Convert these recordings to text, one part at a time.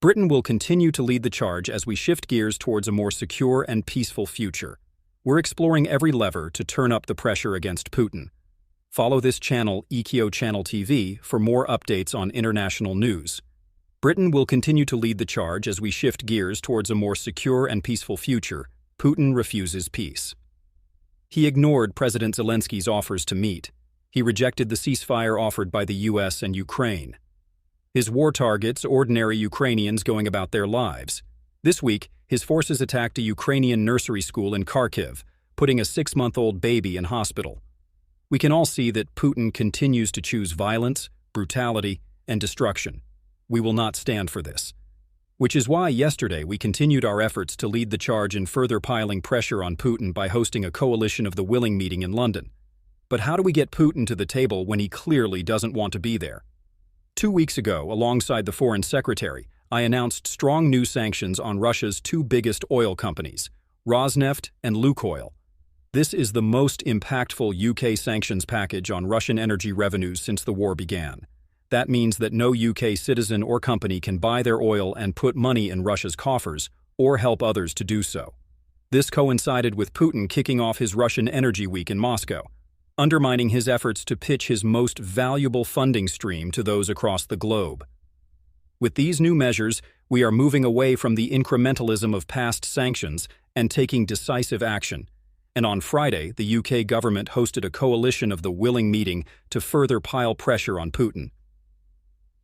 Britain will continue to lead the charge as we shift gears towards a more secure and peaceful future. We're exploring every lever to turn up the pressure against Putin. Follow this channel, EKO Channel TV, for more updates on international news. Britain will continue to lead the charge as we shift gears towards a more secure and peaceful future. Putin refuses peace. He ignored President Zelensky's offers to meet. He rejected the ceasefire offered by the US and Ukraine. His war targets ordinary Ukrainians going about their lives. This week, his forces attacked a Ukrainian nursery school in Kharkiv, putting a 6-month-old baby in hospital. We can all see that Putin continues to choose violence, brutality, and destruction. We will not stand for this. Which is why yesterday we continued our efforts to lead the charge in further piling pressure on Putin by hosting a coalition of the willing meeting in London. But how do we get Putin to the table when he clearly doesn't want to be there? 2 weeks ago, alongside the Foreign Secretary, I announced strong new sanctions on Russia's 2 biggest oil companies, Rosneft and Lukoil. This is the most impactful UK sanctions package on Russian energy revenues since the war began. That means that no UK citizen or company can buy their oil and put money in Russia's coffers or help others to do so. This coincided with Putin kicking off his Russian Energy Week in Moscow, undermining his efforts to pitch his most valuable funding stream to those across the globe. With these new measures, we are moving away from the incrementalism of past sanctions and taking decisive action. And on Friday, the UK government hosted a coalition of the willing meeting to further pile pressure on Putin.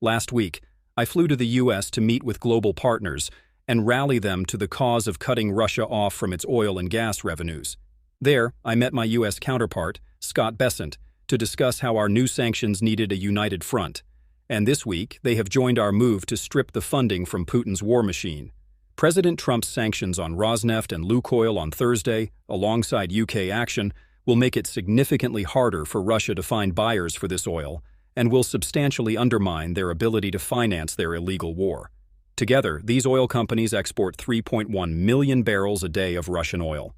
Last week, I flew to the US to meet with global partners and rally them to the cause of cutting Russia off from its oil and gas revenues. There, I met my US counterpart, Scott Bessent, to discuss how our new sanctions needed a united front. And this week, they have joined our move to strip the funding from Putin's war machine. President Trump's sanctions on Rosneft and Lukoil on Thursday, alongside UK action, will make it significantly harder for Russia to find buyers for this oil, and will substantially undermine their ability to finance their illegal war. Together, these oil companies export 3.1 million barrels a day of Russian oil.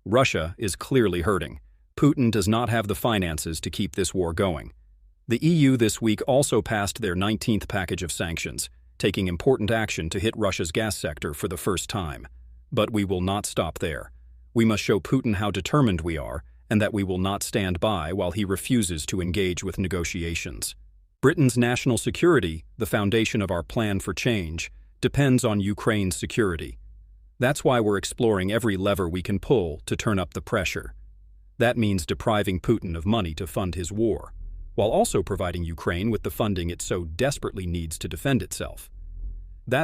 Russia is clearly hurting. Putin does not have the finances to keep this war going. The EU this week also passed their 19th package of sanctions, taking important action to hit Russia's gas sector for the first time. But we will not stop there. We must show Putin how determined we are, and that we will not stand by while he refuses to engage with negotiations. Britain's national security, the foundation of our plan for change, depends on Ukraine's security. That's why we're exploring every lever we can pull to turn up the pressure. That means depriving Putin of money to fund his war, while also providing Ukraine with the funding it so desperately needs to defend itself.